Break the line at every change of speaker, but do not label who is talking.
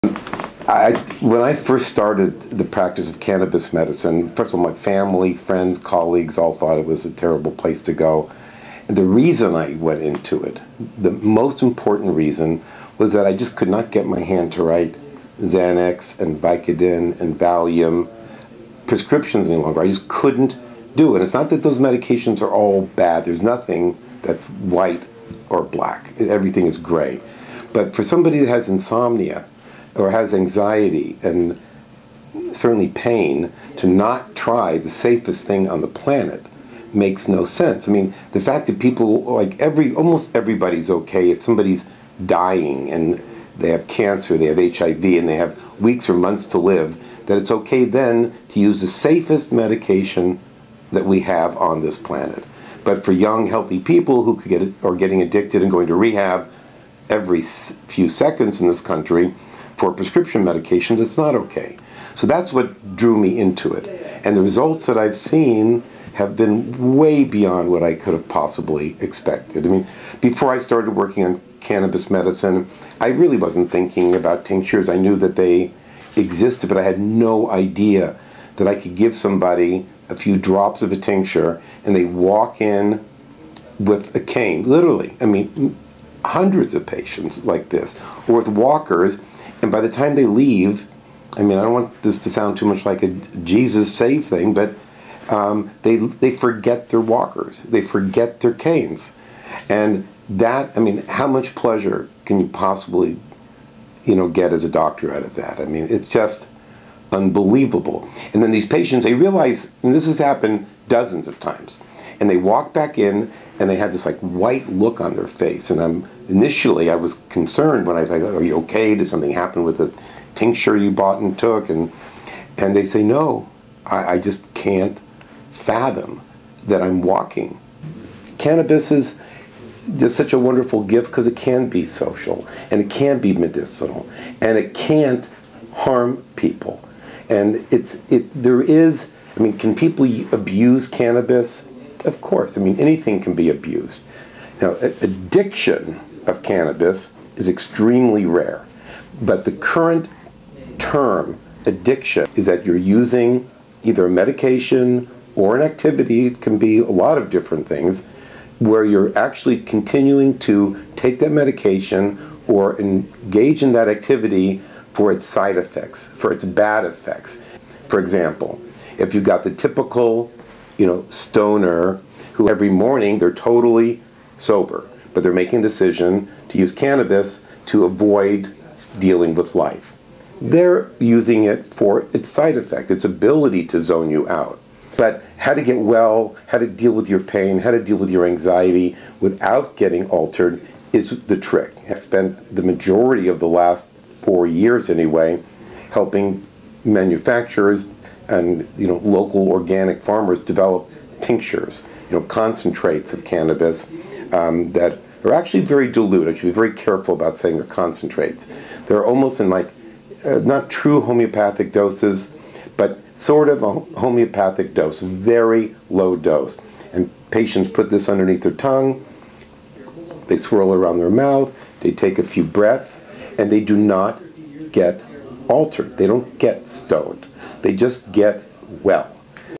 When I first started the practice of cannabis medicine, first of all, my family, friends, colleagues all thought it was a terrible place to go. And the reason I went into it, the most important reason, was that I just could not get my hand to write Xanax and Vicodin and Valium prescriptions any longer. I just couldn't do it. It's not that those medications are all bad. There's nothing that's white or black. Everything is gray. But for somebody that has insomnia or has anxiety and certainly pain, to not try the safest thing on the planet makes no sense. I mean, the fact that people, like almost everybody's okay if somebody's dying and they have cancer, they have HIV, and they have weeks or months to live, that it's okay then to use the safest medication that we have on this planet. But for young, healthy people who are getting addicted and going to rehab every few seconds in this country for prescription medications, it's not okay. So that's what drew me into it. And the results that I've seen have been way beyond what I could have possibly expected. I mean, before I started working on cannabis medicine, I really wasn't thinking about tinctures. I knew that they existed, but I had no idea that I could give somebody a few drops of a tincture and they walk in with a cane, literally. I mean, hundreds of patients like this, or with walkers, and by the time they leave, I mean, I don't want this to sound too much like a Jesus save thing, but they forget their walkers, they forget their canes. And that, I mean, how much pleasure can you possibly, get as a doctor out of that? I mean, it's just unbelievable. And then these patients, they realize, and this has happened dozens of times, and they walk back in and they have this like white look on their face. And initially I was concerned when I thought, are you okay? Did something happen with the tincture you bought and took? And they say, no, I just can't fathom that I'm walking. Cannabis is just such a wonderful gift because it can be social, and it can be medicinal, and it can't harm people. And there is, I mean, can people abuse cannabis? Of course. I mean, anything can be abused. Now, addiction of cannabis is extremely rare. But the current term, addiction, is that you're using either a medication or an activity, it can be a lot of different things, where you're actually continuing to take that medication or engage in that activity for its side effects, for its bad effects. For example, if you've got the typical, stoner who every morning they're totally sober, but they're making a decision to use cannabis to avoid dealing with life. They're using it for its side effect, its ability to zone you out. But how to get well, how to deal with your pain, how to deal with your anxiety without getting altered is the trick. I've spent the majority of the last 4 years anyway helping manufacturers and local organic farmers develop tinctures, concentrates of cannabis that are actually very dilute. I should be very careful about saying they're concentrates. They're almost in not true homeopathic doses, but sort of a homeopathic dose, very low dose. And patients put this underneath their tongue, they swirl it around their mouth, they take a few breaths, and they do not get altered. They don't get stoned. They just get well.